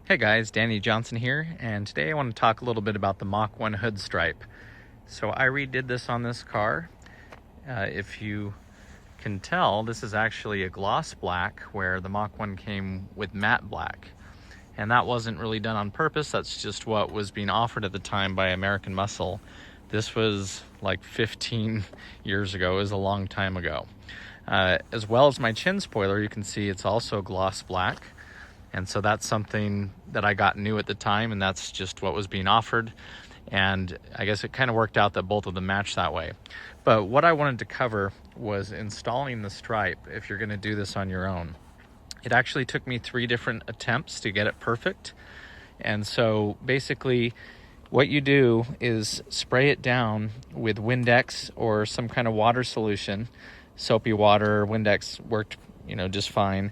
Hey guys, Danny Johnson here, and today I want to talk a little bit about the Mach 1 hood stripe. So I redid this on this car. If you can tell, this is actually a gloss black where the Mach 1 came with matte black. And that wasn't really done on purpose, that's just what was being offered at the time by American Muscle. This was like 15 years ago, it was a long time ago. As well as my chin spoiler, you can see it's also gloss black. And so that's something that I got new at the time, and that's just what was being offered. And I guess it kind of worked out that both of them match that way. But what I wanted to cover was installing the stripe if you're going to do this on your own. It actually took me 3 different attempts to get it perfect. And so basically what you do is spray it down with Windex or some kind of water solution. Soapy water, Windex worked, just fine.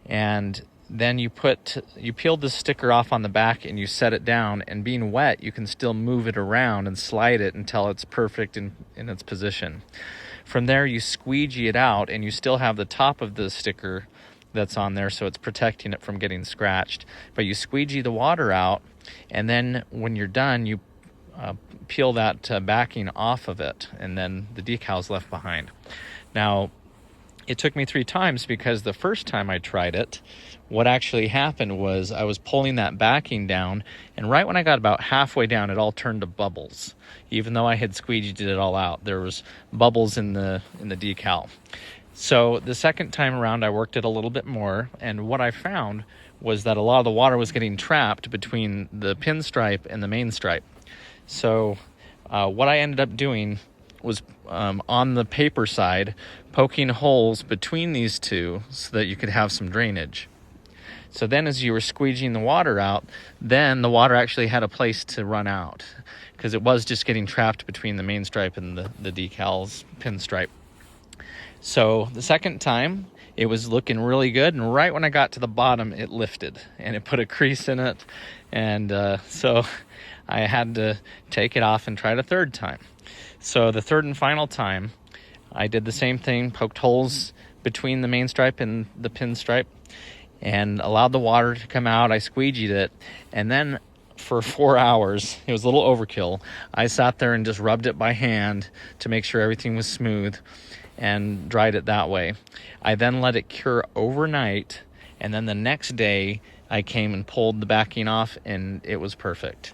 And then you peeled the sticker off on the back and you set it down, and being wet, you can still move it around and slide it until it's perfect in its position. From there, you squeegee it out, and you still have the top of the sticker that's on there, so it's protecting it from getting scratched. But you squeegee the water out, and then when you're done, you peel that backing off of it, and then the decal's left behind. Now, it took me 3 times because the first time I tried it, what actually happened was I was pulling that backing down, and right when I got about halfway down, it all turned to bubbles. Even though I had squeegeed it all out, there was bubbles in the decal. So the second time around, I worked it a little bit more, and what I found was that a lot of the water was getting trapped between the pinstripe and the main stripe. So what I ended up doing was on the paper side, poking holes between these two so that you could have some drainage. So then as you were squeegeeing the water out, then the water actually had a place to run out because it was just getting trapped between the main stripe and the decal's pinstripe. So the second time, it was looking really good, and right when I got to the bottom, it lifted and it put a crease in it, and so I had to take it off and try it a third time. So the third and final time, I did the same thing, poked holes between the main stripe and the pinstripe, and allowed the water to come out. I squeegeed it, and then for 4 hours, it was a little overkill, I sat there and just rubbed it by hand to make sure everything was smooth and dried it that way. I then let it cure overnight, and then the next day I came and pulled the backing off, and it was perfect.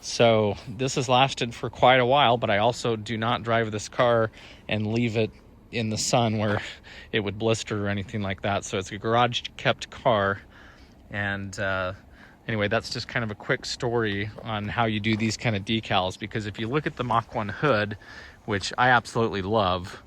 So this has lasted for quite a while, but I also do not drive this car and leave it in the sun where it would blister or anything like that. So it's a garage kept car. And anyway, that's just kind of a quick story on how you do these kind of decals, because if you look at the Mach 1 hood, which I absolutely love,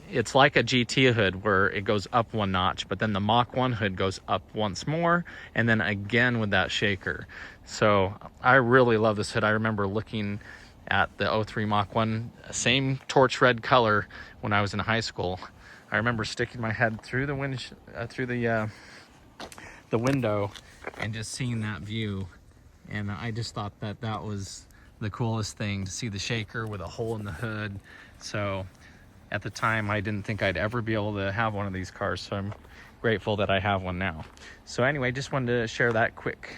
it's like a GT hood where it goes up 1 notch, but then the Mach 1 hood goes up once more, and then again with that shaker. So I really love this hood. I remember looking at the 03 Mach 1, same torch red color when I was in high school. I remember sticking my head through the window and just seeing that view, and I just thought that was the coolest thing, to see the shaker with a hole in the hood. So at the time, I didn't think I'd ever be able to have one of these cars, so I'm grateful that I have one now. So anyway, just wanted to share that quick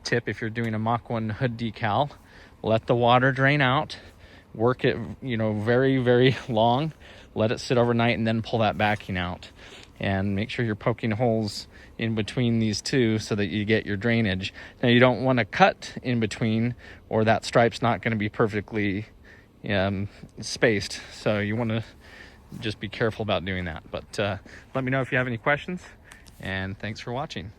tip. If you're doing a Mach 1 hood decal, let the water drain out, work it, very, very long, let it sit overnight, and then pull that backing out. And make sure you're poking holes in between these two so that you get your drainage. Now, you don't want to cut in between, or that stripe's not going to be perfectly spaced. So you want to just be careful about doing that. But let me know if you have any questions, and thanks for watching.